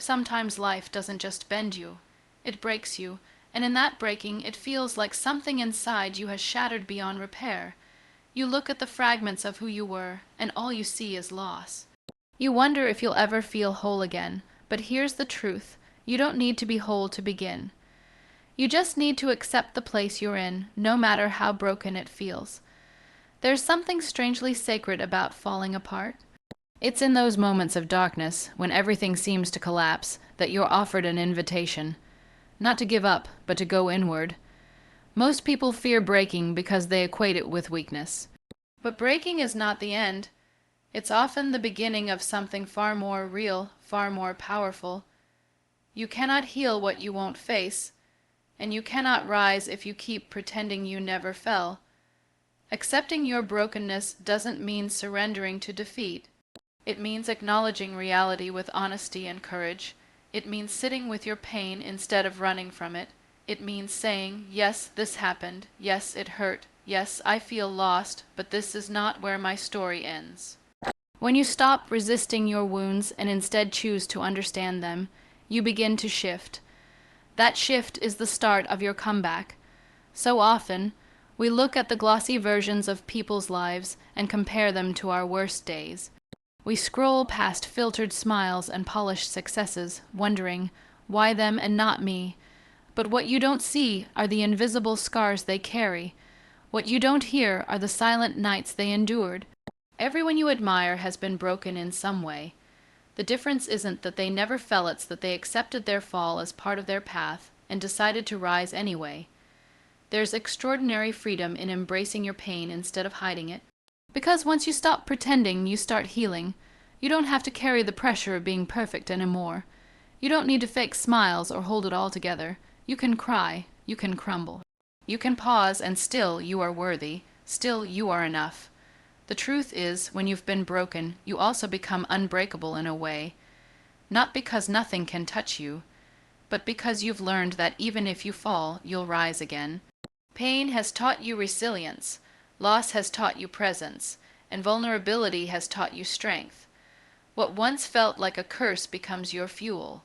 Sometimes life doesn't just bend you, it breaks you, and in that breaking it feels like something inside you has shattered beyond repair. You look at the fragments of who you were, and all you see is loss. You wonder if you'll ever feel whole again, but here's the truth: you don't need to be whole to begin. You just need to accept the place you're in, no matter how broken it feels. There's something strangely sacred about falling apart. It's in those moments of darkness, when everything seems to collapse, that you're offered an invitation. Not to give up, but to go inward. Most people fear breaking because they equate it with weakness. But breaking is not the end. It's often the beginning of something far more real, far more powerful. You cannot heal what you won't face, and you cannot rise if you keep pretending you never fell. Accepting your brokenness doesn't mean surrendering to defeat. It means acknowledging reality with honesty and courage. It means sitting with your pain instead of running from it. It means saying, yes, this happened. Yes, it hurt. Yes, I feel lost, but this is not where my story ends. When you stop resisting your wounds and instead choose to understand them, you begin to shift. That shift is the start of your comeback. So often, we look at the glossy versions of people's lives and compare them to our worst days. We scroll past filtered smiles and polished successes, wondering, why them and not me? But what you don't see are the invisible scars they carry. What you don't hear are the silent nights they endured. Everyone you admire has been broken in some way. The difference isn't that they never fell, it's that they accepted their fall as part of their path and decided to rise anyway. There's extraordinary freedom in embracing your pain instead of hiding it. Because once you stop pretending, you start healing. You don't have to carry the pressure of being perfect anymore. You don't need to fake smiles or hold it all together. You can cry, you can crumble. You can pause, and still you are worthy. Still you are enough. The truth is, when you've been broken, you also become unbreakable in a way. Not because nothing can touch you, but because you've learned that even if you fall, you'll rise again. Pain has taught you resilience. Loss has taught you presence, and vulnerability has taught you strength. What once felt like a curse becomes your fuel.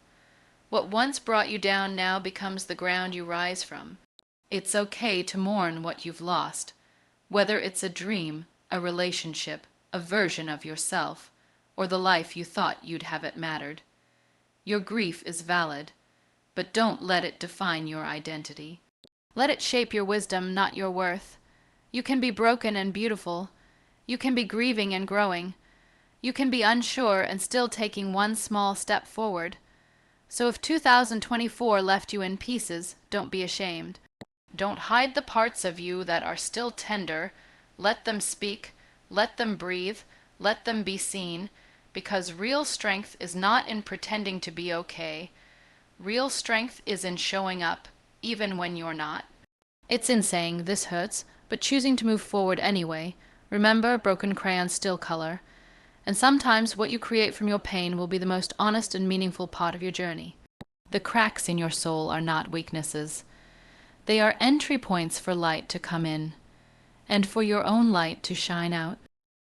What once brought you down now becomes the ground you rise from. It's okay to mourn what you've lost, whether it's a dream, a relationship, a version of yourself, or the life you thought you'd have it mattered. Your grief is valid, but don't let it define your identity. Let it shape your wisdom, not your worth. You can be broken and beautiful. You can be grieving and growing. You can be unsure and still taking one small step forward. So if 2024 left you in pieces, don't be ashamed. Don't hide the parts of you that are still tender. Let them speak, let them breathe, let them be seen, because real strength is not in pretending to be okay. Real strength is in showing up, even when you're not. It's in saying, this hurts, but choosing to move forward anyway. Remember, broken crayons still color. And sometimes what you create from your pain will be the most honest and meaningful part of your journey. The cracks in your soul are not weaknesses. They are entry points for light to come in, and for your own light to shine out.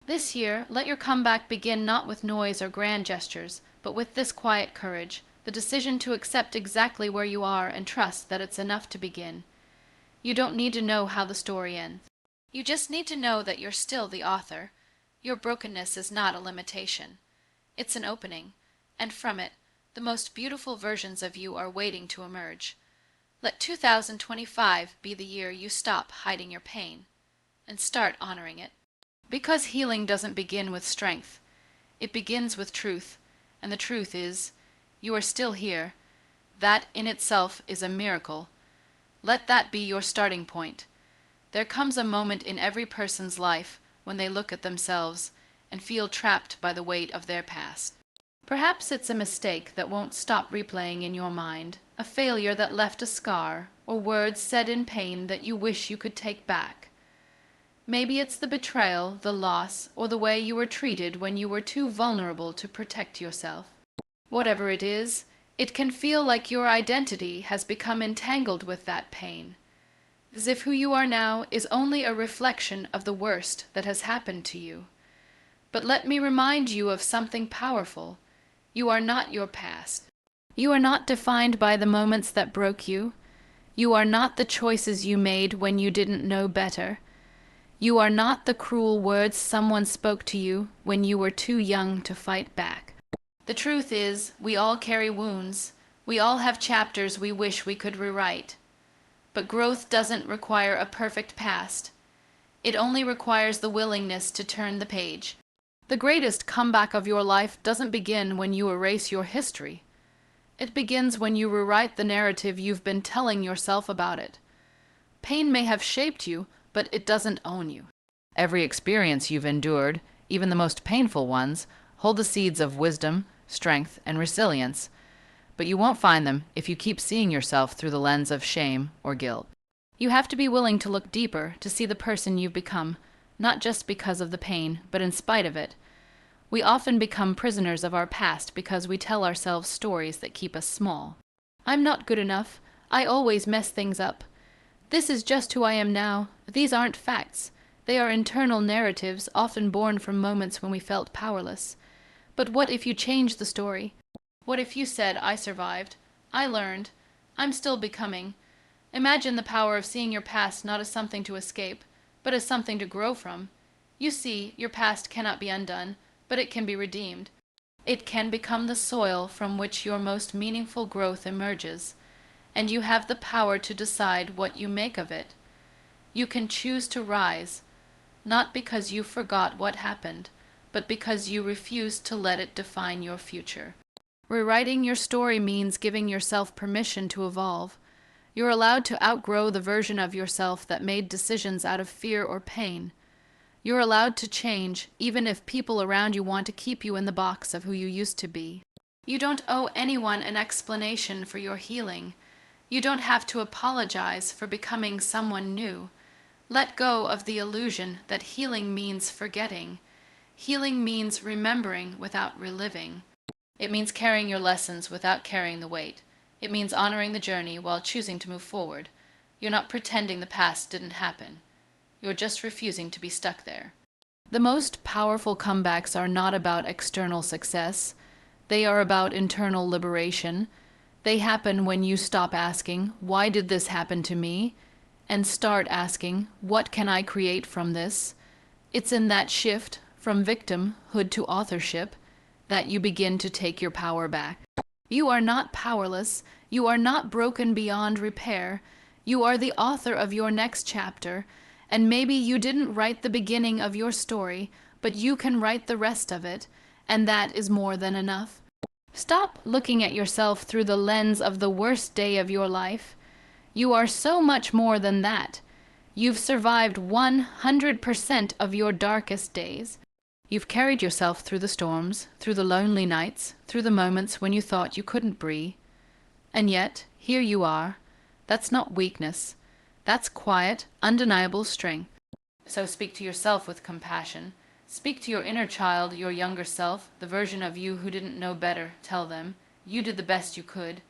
This year, let your comeback begin not with noise or grand gestures, but with this quiet courage, the decision to accept exactly where you are and trust that it's enough to begin. You don't need to know how the story ends. You just need to know that you're still the author. Your brokenness is not a limitation. It's an opening, and from it, the most beautiful versions of you are waiting to emerge. Let 2025 be the year you stop hiding your pain and start honoring it. Because healing doesn't begin with strength. It begins with truth, and the truth is, you are still here. That in itself is a miracle. Let that be your starting point. There comes a moment in every person's life when they look at themselves and feel trapped by the weight of their past. Perhaps it's a mistake that won't stop replaying in your mind, a failure that left a scar, or words said in pain that you wish you could take back. Maybe it's the betrayal, the loss, or the way you were treated when you were too vulnerable to protect yourself. Whatever it is, it can feel like your identity has become entangled with that pain, as if who you are now is only a reflection of the worst that has happened to you. But let me remind you of something powerful. You are not your past. You are not defined by the moments that broke you. You are not the choices you made when you didn't know better. You are not the cruel words someone spoke to you when you were too young to fight back. The truth is, we all carry wounds. We all have chapters we wish we could rewrite. But growth doesn't require a perfect past. It only requires the willingness to turn the page. The greatest comeback of your life doesn't begin when you erase your history. It begins when you rewrite the narrative you've been telling yourself about it. Pain may have shaped you, but it doesn't own you. Every experience you've endured, even the most painful ones, hold the seeds of wisdom, strength, and resilience. But you won't find them if you keep seeing yourself through the lens of shame or guilt. You have to be willing to look deeper to see the person you've become, not just because of the pain, but in spite of it. We often become prisoners of our past because we tell ourselves stories that keep us small. I'm not good enough. I always mess things up. This is just who I am now. These aren't facts. They are internal narratives, often born from moments when we felt powerless. But what if you change the story? What if you said, I survived, I learned, I'm still becoming? Imagine the power of seeing your past not as something to escape, but as something to grow from. You see, your past cannot be undone, but it can be redeemed. It can become the soil from which your most meaningful growth emerges, and you have the power to decide what you make of it. You can choose to rise, not because you forgot what happened, but because you refuse to let it define your future. Rewriting your story means giving yourself permission to evolve. You're allowed to outgrow the version of yourself that made decisions out of fear or pain. You're allowed to change, even if people around you want to keep you in the box of who you used to be. You don't owe anyone an explanation for your healing. You don't have to apologize for becoming someone new. Let go of the illusion that healing means forgetting. Healing means remembering without reliving. It means carrying your lessons without carrying the weight. It means honoring the journey while choosing to move forward. You're not pretending the past didn't happen. You're just refusing to be stuck there. The most powerful comebacks are not about external success. They are about internal liberation. They happen when you stop asking, why did this happen to me? And start asking, what can I create from this? It's in that shift from victimhood to authorship that you begin to take your power back. You are not powerless. You are not broken beyond repair. You are the author of your next chapter. And maybe you didn't write the beginning of your story, but you can write the rest of it, and that is more than enough. Stop looking at yourself through the lens of the worst day of your life. You are so much more than that. You've survived 100% of your darkest days. You've carried yourself through the storms, through the lonely nights, through the moments when you thought you couldn't breathe. And yet, here you are. That's not weakness. That's quiet, undeniable strength. So speak to yourself with compassion. Speak to your inner child, your younger self, the version of you who didn't know better. Tell them, you did the best you could.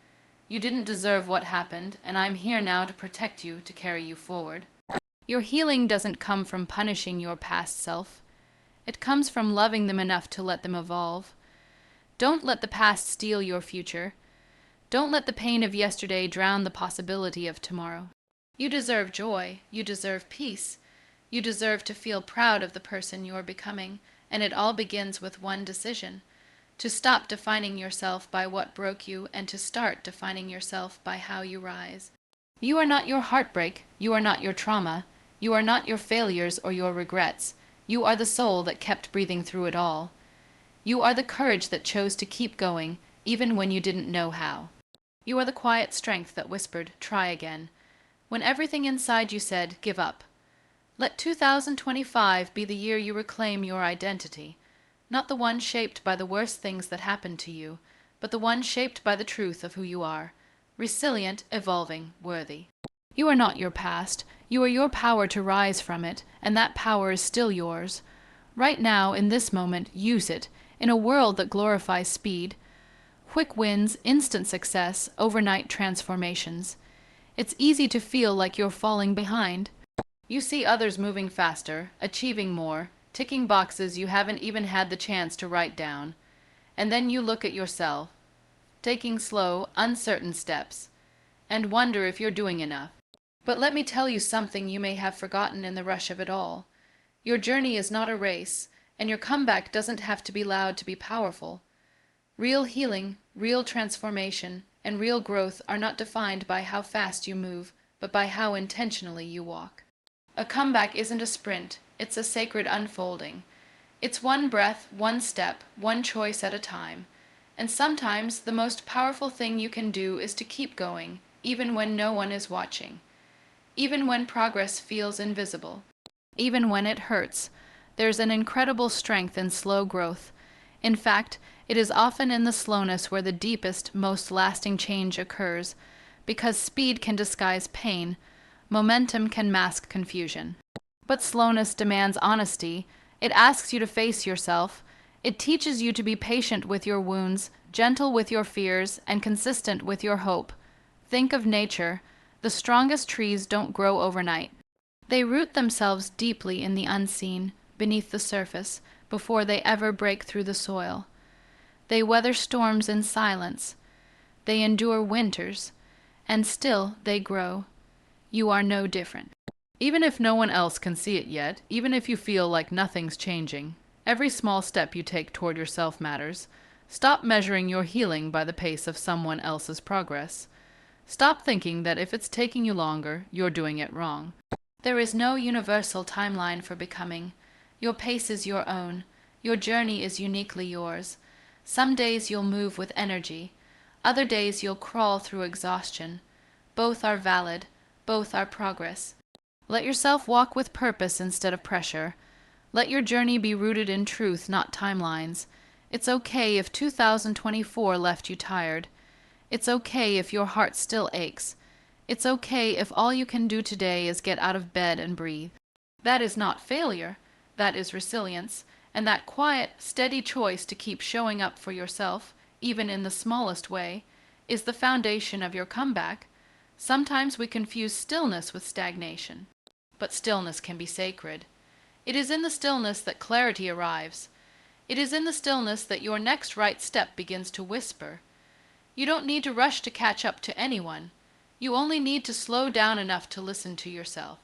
You didn't deserve what happened, and I'm here now to protect you, to carry you forward. Your healing doesn't come from punishing your past self. It comes from loving them enough to let them evolve. Don't let the past steal your future. Don't let the pain of yesterday drown the possibility of tomorrow. You deserve joy. You deserve peace. You deserve to feel proud of the person you're becoming, and it all begins with one decision: to stop defining yourself by what broke you and to start defining yourself by how you rise. You are not your heartbreak. You are not your trauma. You are not your failures or your regrets. You are the soul that kept breathing through it all. You are the courage that chose to keep going, even when you didn't know how. You are the quiet strength that whispered, try again, when everything inside you said, give up. Let 2025 be the year you reclaim your identity, not the one shaped by the worst things that happened to you, but the one shaped by the truth of who you are, resilient, evolving, worthy. You are not your past. You are your power to rise from it, and that power is still yours. Right now, in this moment, use it, in a world that glorifies speed. Quick wins, instant success, overnight transformations. It's easy to feel like you're falling behind. You see others moving faster, achieving more, ticking boxes you haven't even had the chance to write down. And then you look at yourself. taking slow, uncertain steps, and wonder if you're doing enough. But let me tell you something you may have forgotten in the rush of it all. Your journey is not a race, and your comeback doesn't have to be loud to be powerful. Real healing, real transformation, and real growth are not defined by how fast you move, but by how intentionally you walk. A comeback isn't a sprint, it's a sacred unfolding. It's one breath, one step, one choice at a time. And sometimes the most powerful thing you can do is to keep going, even when no one is watching. Even when progress feels invisible. Even when it hurts. There's an incredible strength in slow growth. In fact, it is often in the slowness where the deepest, most lasting change occurs, because speed can disguise pain, momentum can mask confusion. But slowness demands honesty. It asks you to face yourself. It teaches you to be patient with your wounds, gentle with your fears, and consistent with your hope. Think of nature. The strongest trees don't grow overnight. They root themselves deeply in the unseen, beneath the surface, before they ever break through the soil. They weather storms in silence. They endure winters, and still they grow. You are no different. Even if no one else can see it yet, even if you feel like nothing's changing, every small step you take toward yourself matters. Stop measuring your healing by the pace of someone else's progress. Stop thinking that if it's taking you longer, you're doing it wrong. There is no universal timeline for becoming. Your pace is your own. Your journey is uniquely yours. Some days you'll move with energy. Other days you'll crawl through exhaustion. Both are valid. Both are progress. Let yourself walk with purpose instead of pressure. Let your journey be rooted in truth, not timelines. It's okay if 2024 left you tired. It's okay if your heart still aches. It's okay if all you can do today is get out of bed and breathe. That is not failure. That is resilience. And that quiet, steady choice to keep showing up for yourself, even in the smallest way, is the foundation of your comeback. Sometimes we confuse stillness with stagnation. But stillness can be sacred. It is in the stillness that clarity arrives. It is in the stillness that your next right step begins to whisper. You don't need to rush to catch up to anyone. You only need to slow down enough to listen to yourself.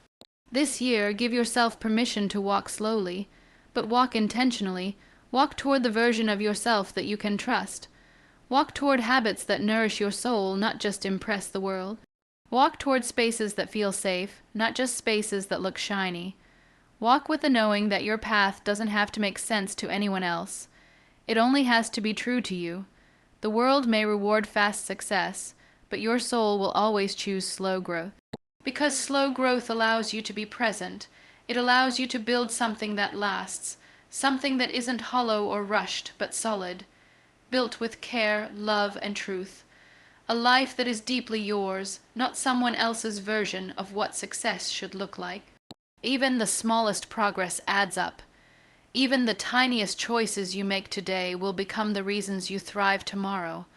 This year, give yourself permission to walk slowly, but walk intentionally. Walk toward the version of yourself that you can trust. Walk toward habits that nourish your soul, not just impress the world. Walk toward spaces that feel safe, not just spaces that look shiny. Walk with the knowing that your path doesn't have to make sense to anyone else. It only has to be true to you. The world may reward fast success, but your soul will always choose slow growth. Because slow growth allows you to be present. It allows you to build something that lasts, something that isn't hollow or rushed, but solid, built with care, love, and truth. A life that is deeply yours, not someone else's version of what success should look like. Even the smallest progress adds up. Even the tiniest choices you make today will become the reasons you thrive tomorrow.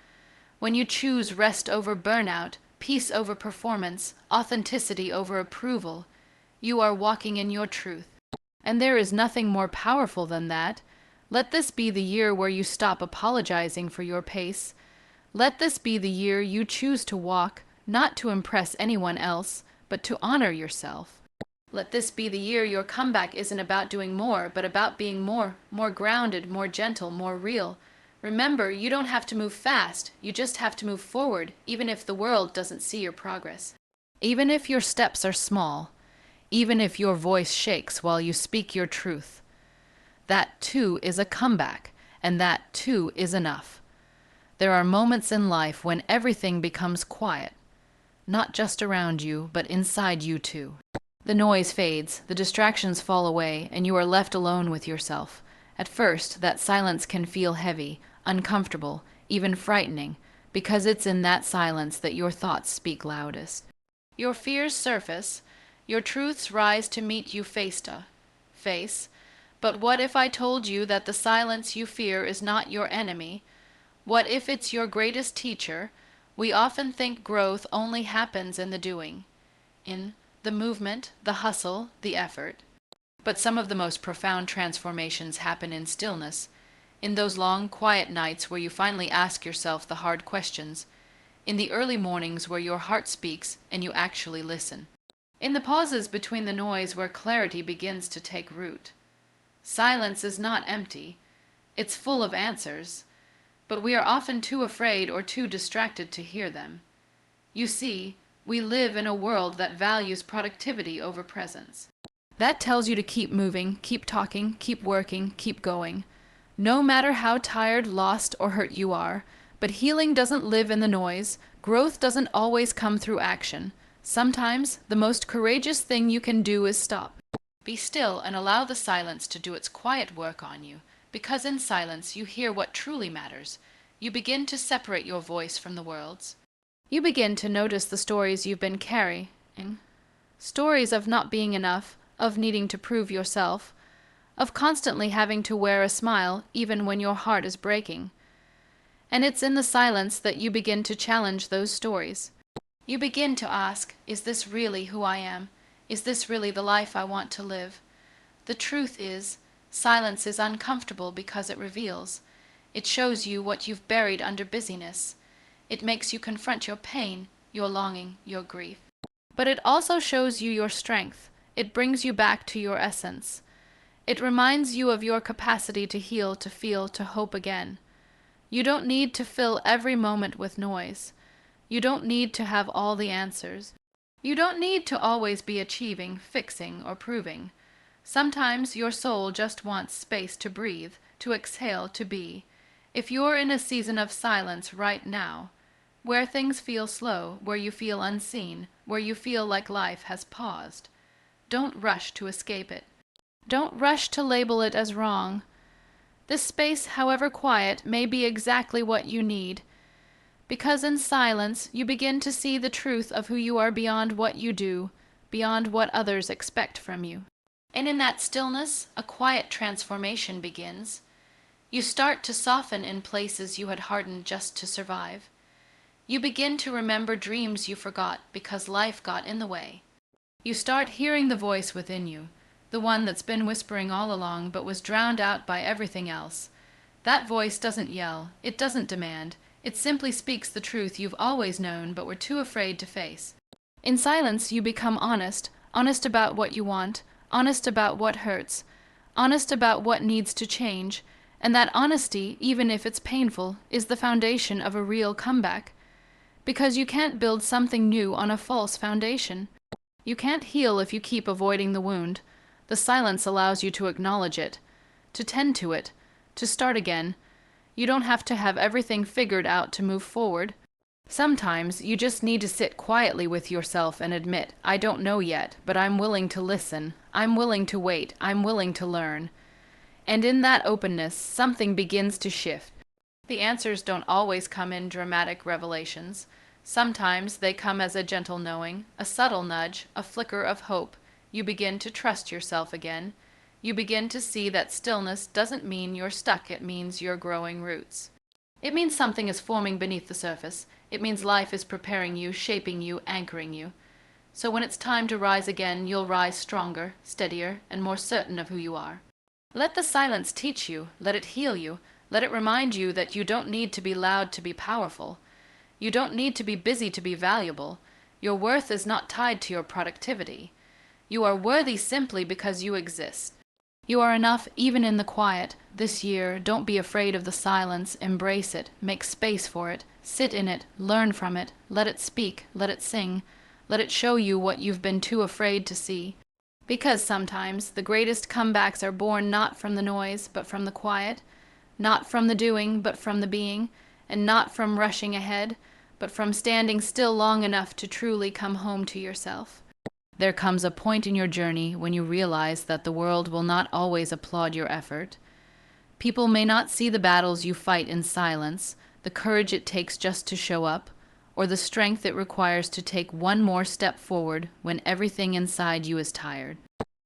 When you choose rest over burnout, peace over performance, authenticity over approval, you are walking in your truth. And there is nothing more powerful than that. Let this be the year where you stop apologizing for your pace. Let this be the year you choose to walk, not to impress anyone else, but to honor yourself. Let this be the year your comeback isn't about doing more, but about being more grounded, more gentle, more real. Remember, you don't have to move fast, you just have to move forward, even if the world doesn't see your progress. Even if your steps are small, even if your voice shakes while you speak your truth. That too is a comeback, and that too is enough. There are moments in life when everything becomes quiet, not just around you, but inside you too. The noise fades, the distractions fall away, and you are left alone with yourself. At first, that silence can feel heavy, uncomfortable, even frightening, because it's in that silence that your thoughts speak loudest. Your fears surface, your truths rise to meet you face to face. But what if I told you that the silence you fear is not your enemy? What if it's your greatest teacher? We often think growth only happens in the doing, in the movement, the hustle, the effort. But some of the most profound transformations happen in stillness, in those long, quiet nights where you finally ask yourself the hard questions, in the early mornings where your heart speaks and you actually listen, in the pauses between the noise where clarity begins to take root. Silence is not empty. It's full of answers, but we are often too afraid or too distracted to hear them. You see, we live in a world that values productivity over presence. That tells you to keep moving, keep talking, keep working, keep going. No matter how tired, lost, or hurt you are, but healing doesn't live in the noise. Growth doesn't always come through action. Sometimes the most courageous thing you can do is stop. Be still and allow the silence to do its quiet work on you, because in silence you hear what truly matters. You begin to separate your voice from the world's. You begin to notice the stories you've been carrying. Stories of not being enough, of needing to prove yourself, of constantly having to wear a smile even when your heart is breaking. And it's in the silence that you begin to challenge those stories. You begin to ask, is this really who I am? Is this really the life I want to live? The truth is, silence is uncomfortable because it reveals. It shows you what you've buried under busyness. It makes you confront your pain, your longing, your grief. But it also shows you your strength. It brings you back to your essence. It reminds you of your capacity to heal, to feel, to hope again. You don't need to fill every moment with noise. You don't need to have all the answers. You don't need to always be achieving, fixing, or proving. Sometimes your soul just wants space to breathe, to exhale, to be. If you're in a season of silence right now, where things feel slow, where you feel unseen, where you feel like life has paused, don't rush to escape it. Don't rush to label it as wrong. This space, however quiet, may be exactly what you need, because in silence you begin to see the truth of who you are beyond what you do, beyond what others expect from you. And in that stillness, a quiet transformation begins. You start to soften in places you had hardened just to survive. You begin to remember dreams you forgot because life got in the way. You start hearing the voice within you, the one that's been whispering all along but was drowned out by everything else. That voice doesn't yell, it doesn't demand, it simply speaks the truth you've always known but were too afraid to face. In silence you become honest, honest about what you want, honest about what hurts, honest about what needs to change, and that honesty, even if it's painful, is the foundation of a real comeback. Because you can't build something new on a false foundation. You can't heal if you keep avoiding the wound. The silence allows you to acknowledge it, to tend to it, to start again. You don't have to have everything figured out to move forward. Sometimes you just need to sit quietly with yourself and admit, I don't know yet, but I'm willing to listen. I'm willing to wait. I'm willing to learn. And in that openness, something begins to shift. The answers don't always come in dramatic revelations. Sometimes they come as a gentle knowing, a subtle nudge, a flicker of hope. You begin to trust yourself again. You begin to see that stillness doesn't mean you're stuck, it means you're growing roots. It means something is forming beneath the surface. It means life is preparing you, shaping you, anchoring you. So when it's time to rise again, you'll rise stronger, steadier, and more certain of who you are. Let the silence teach you, let it heal you, let it remind you that you don't need to be loud to be powerful. You don't need to be busy to be valuable. Your worth is not tied to your productivity. You are worthy simply because you exist. You are enough even in the quiet. This year, don't be afraid of the silence. Embrace it. Make space for it. Sit in it. Learn from it. Let it speak. Let it sing. Let it show you what you've been too afraid to see. Because sometimes the greatest comebacks are born not from the noise, but from the quiet. Not from the doing, but from the being. And not from rushing ahead, but from standing still long enough to truly come home to yourself. There comes a point in your journey when you realize that the world will not always applaud your effort. People may not see the battles you fight in silence, the courage it takes just to show up, or the strength it requires to take one more step forward when everything inside you is tired.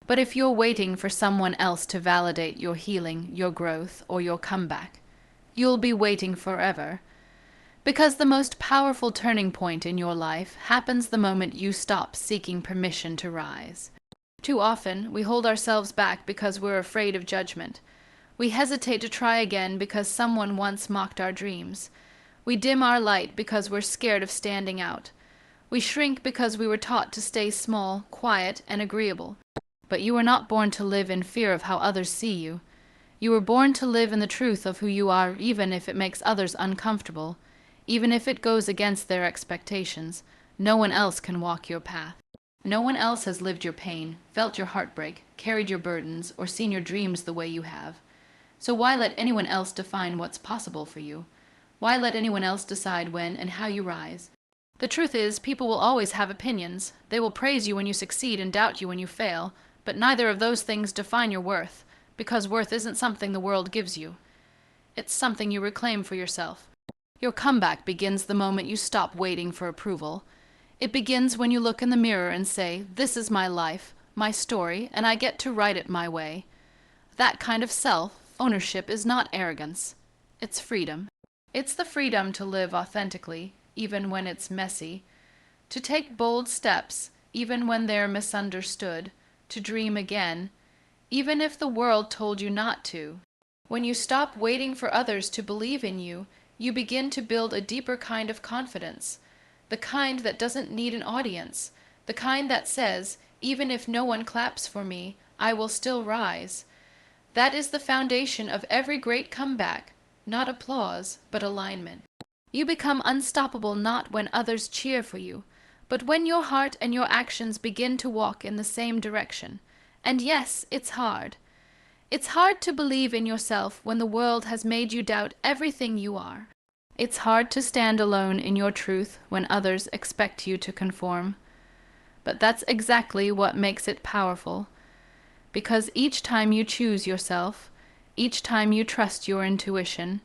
But if you're waiting for someone else to validate your healing, your growth, or your comeback, you'll be waiting forever. Because the most powerful turning point in your life happens the moment you stop seeking permission to rise. Too often, we hold ourselves back because we're afraid of judgment. We hesitate to try again because someone once mocked our dreams. We dim our light because we're scared of standing out. We shrink because we were taught to stay small, quiet, and agreeable. But you were not born to live in fear of how others see you. You were born to live in the truth of who you are, even if it makes others uncomfortable, even if it goes against their expectations. No one else can walk your path. No one else has lived your pain, felt your heartbreak, carried your burdens, or seen your dreams the way you have. So why let anyone else define what's possible for you? Why let anyone else decide when and how you rise? The truth is, people will always have opinions. They will praise you when you succeed and doubt you when you fail, but neither of those things define your worth, because worth isn't something the world gives you. It's something you reclaim for yourself. Your comeback begins the moment you stop waiting for approval. It begins when you look in the mirror and say, "This is my life, my story, and I get to write it my way." That kind of self-ownership is not arrogance. It's freedom. It's the freedom to live authentically, even when it's messy, to take bold steps, even when they're misunderstood, to dream again, even if the world told you not to. When you stop waiting for others to believe in you, you begin to build a deeper kind of confidence, the kind that doesn't need an audience, the kind that says, "Even if no one claps for me, I will still rise." That is the foundation of every great comeback, not applause, but alignment. You become unstoppable not when others cheer for you, but when your heart and your actions begin to walk in the same direction. And yes, it's hard. It's hard to believe in yourself when the world has made you doubt everything you are. It's hard to stand alone in your truth when others expect you to conform. But that's exactly what makes it powerful. Because each time you choose yourself, each time you trust your intuition,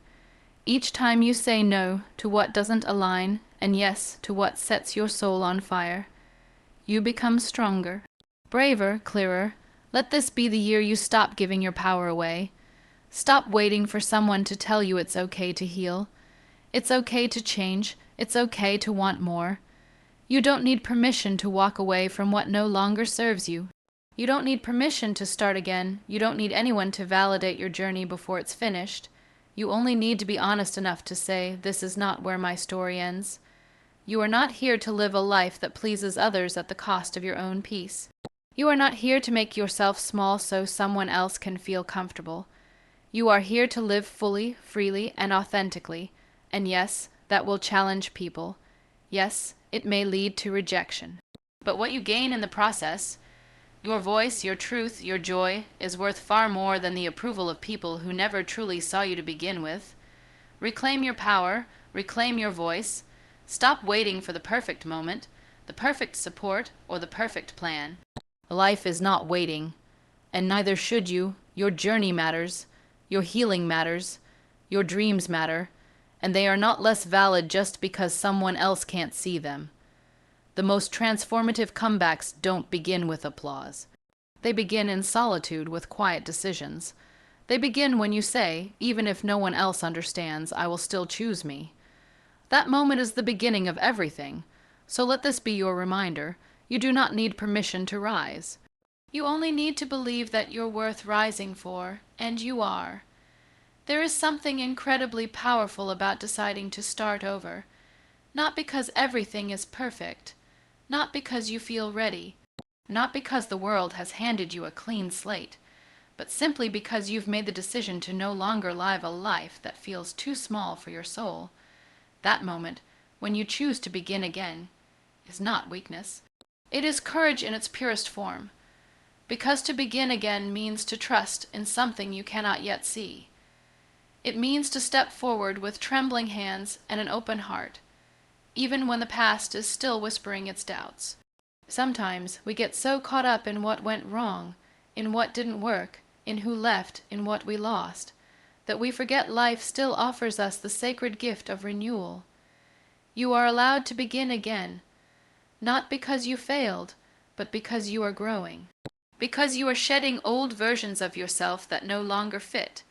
each time you say no to what doesn't align and yes to what sets your soul on fire, you become stronger, braver, clearer. Let this be the year you stop giving your power away. Stop waiting for someone to tell you it's okay to heal. It's okay to change. It's okay to want more. You don't need permission to walk away from what no longer serves you. You don't need permission to start again. You don't need anyone to validate your journey before it's finished. You only need to be honest enough to say, "This is not where my story ends." You are not here to live a life that pleases others at the cost of your own peace. You are not here to make yourself small so someone else can feel comfortable. You are here to live fully, freely, and authentically. And yes, that will challenge people. Yes, it may lead to rejection. But what you gain in the process, your voice, your truth, your joy, is worth far more than the approval of people who never truly saw you to begin with. Reclaim your power, reclaim your voice. Stop waiting for the perfect moment, the perfect support, or the perfect plan. Life is not waiting, and neither should you. Your journey matters, your healing matters, your dreams matter, and they are not less valid just because someone else can't see them. The most transformative comebacks don't begin with applause. They begin in solitude with quiet decisions. They begin when you say, "Even if no one else understands, I will still choose me." That moment is the beginning of everything. So let this be your reminder. You do not need permission to rise. You only need to believe that you're worth rising for, and you are. There is something incredibly powerful about deciding to start over. Not because everything is perfect. Not because you feel ready. Not because the world has handed you a clean slate. But simply because you've made the decision to no longer live a life that feels too small for your soul. That moment, when you choose to begin again, is not weakness. It is courage in its purest form. Because to begin again means to trust in something you cannot yet see. It means to step forward with trembling hands and an open heart, even when the past is still whispering its doubts. Sometimes we get so caught up in what went wrong, in what didn't work, in who left, in what we lost, that we forget life still offers us the sacred gift of renewal. You are allowed to begin again, not because you failed, but because you are growing. Because you are shedding old versions of yourself that no longer fit.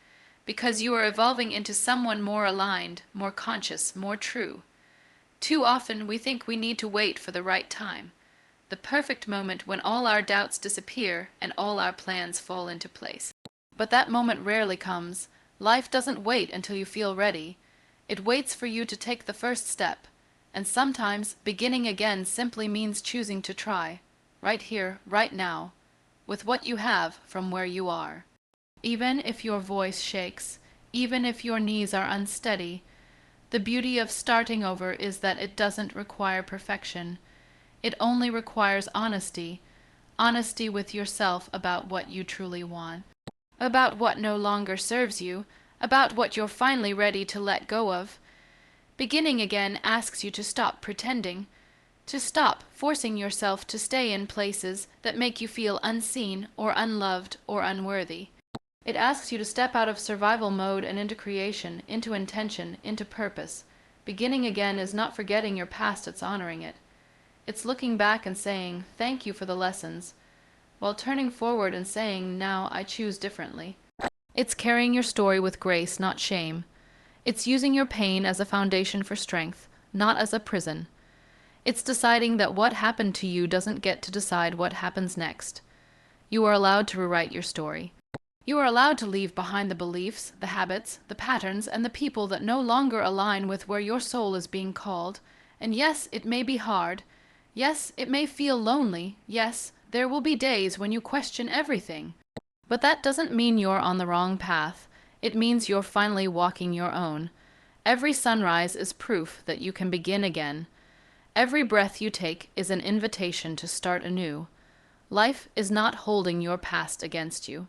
Because you are evolving into someone more aligned, more conscious, more true. Too often we think we need to wait for the right time, the perfect moment when all our doubts disappear and all our plans fall into place. But that moment rarely comes. Life doesn't wait until you feel ready. It waits for you to take the first step. And sometimes beginning again simply means choosing to try, right here, right now, with what you have from where you are. Even if your voice shakes, even if your knees are unsteady, the beauty of starting over is that it doesn't require perfection. It only requires honesty, honesty with yourself about what you truly want, about what no longer serves you, about what you're finally ready to let go of. Beginning again asks you to stop pretending, to stop forcing yourself to stay in places that make you feel unseen or unloved or unworthy. It asks you to step out of survival mode and into creation, into intention, into purpose. Beginning again is not forgetting your past, it's honoring it. It's looking back and saying, thank you for the lessons, while turning forward and saying, now I choose differently. It's carrying your story with grace, not shame. It's using your pain as a foundation for strength, not as a prison. It's deciding that what happened to you doesn't get to decide what happens next. You are allowed to rewrite your story. You are allowed to leave behind the beliefs, the habits, the patterns, and the people that no longer align with where your soul is being called. And yes, it may be hard. Yes, it may feel lonely. Yes, there will be days when you question everything. But that doesn't mean you're on the wrong path. It means you're finally walking your own. Every sunrise is proof that you can begin again. Every breath you take is an invitation to start anew. Life is not holding your past against you.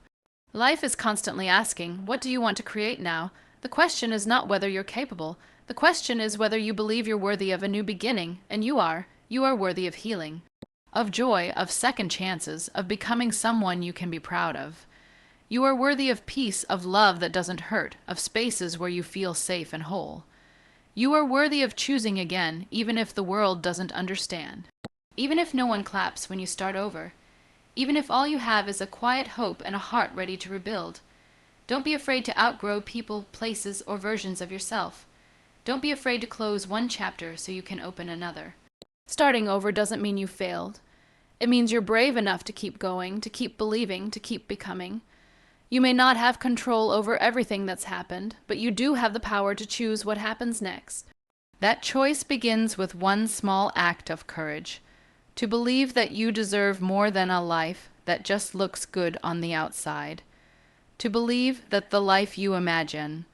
Life is constantly asking, what do you want to create now? The question is not whether you're capable. The question is whether you believe you're worthy of a new beginning, and you are. You are worthy of healing, of joy, of second chances, of becoming someone you can be proud of. You are worthy of peace, of love that doesn't hurt, of spaces where you feel safe and whole. You are worthy of choosing again, even if the world doesn't understand. Even if no one claps when you start over. Even if all you have is a quiet hope and a heart ready to rebuild. Don't be afraid to outgrow people, places, or versions of yourself. Don't be afraid to close one chapter so you can open another. Starting over doesn't mean you failed. It means you're brave enough to keep going, to keep believing, to keep becoming. You may not have control over everything that's happened, but you do have the power to choose what happens next. That choice begins with one small act of courage. To believe that you deserve more than a life that just looks good on the outside. To believe that the life you imagine,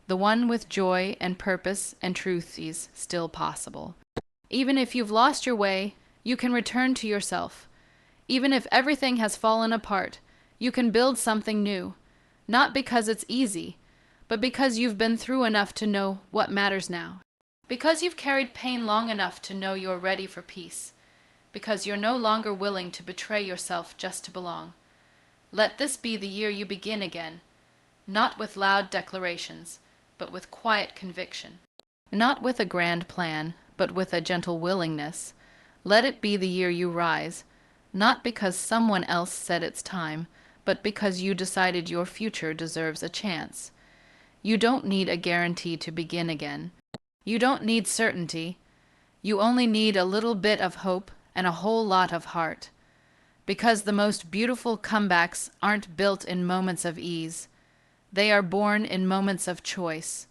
the one with joy and purpose and truth, is still possible. Even if you've lost your way, you can return to yourself. Even if everything has fallen apart, you can build something new. Not because it's easy, but because you've been through enough to know what matters now. Because you've carried pain long enough to know you're ready for peace. Because you're no longer willing to betray yourself just to belong. Let this be the year you begin again, not with loud declarations, but with quiet conviction. Not with a grand plan, but with a gentle willingness. Let it be the year you rise, not because someone else said it's time, but because you decided your future deserves a chance. You don't need a guarantee to begin again. You don't need certainty. You only need a little bit of hope and a whole lot of heart. Because the most beautiful comebacks aren't built in moments of ease. They are born in moments of choice.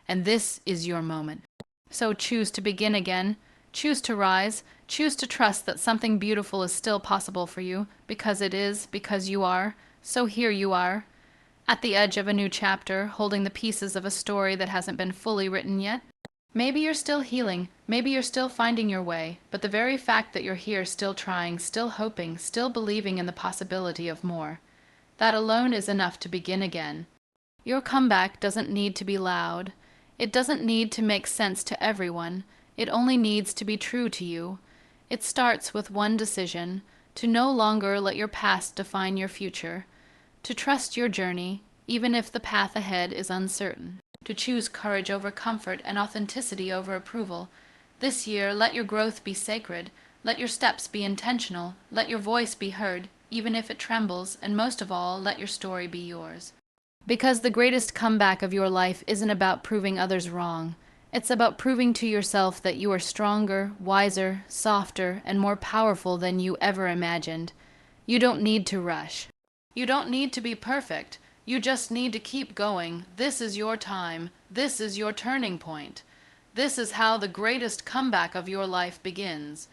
And this is your moment. So choose to begin again. Choose to rise. Choose to trust that something beautiful is still possible for you, because it is, because you are. So here you are, at the edge of a new chapter, holding the pieces of a story that hasn't been fully written yet. Maybe you're still healing, maybe you're still finding your way, but the very fact that you're here still trying, still hoping, still believing in the possibility of more, that alone is enough to begin again. Your comeback doesn't need to be loud. It doesn't need to make sense to everyone. It only needs to be true to you. It starts with one decision, to no longer let your past define your future, to trust your journey, even if the path ahead is uncertain. To choose courage over comfort and authenticity over approval. This year, let your growth be sacred. Let your steps be intentional. Let your voice be heard, even if it trembles, and most of all, let your story be yours. Because the greatest comeback of your life isn't about proving others wrong. It's about proving to yourself that you are stronger, wiser, softer, and more powerful than you ever imagined. You don't need to rush. You don't need to be perfect. You just need to keep going. This is your time. This is your turning point. This is how the greatest comeback of your life begins.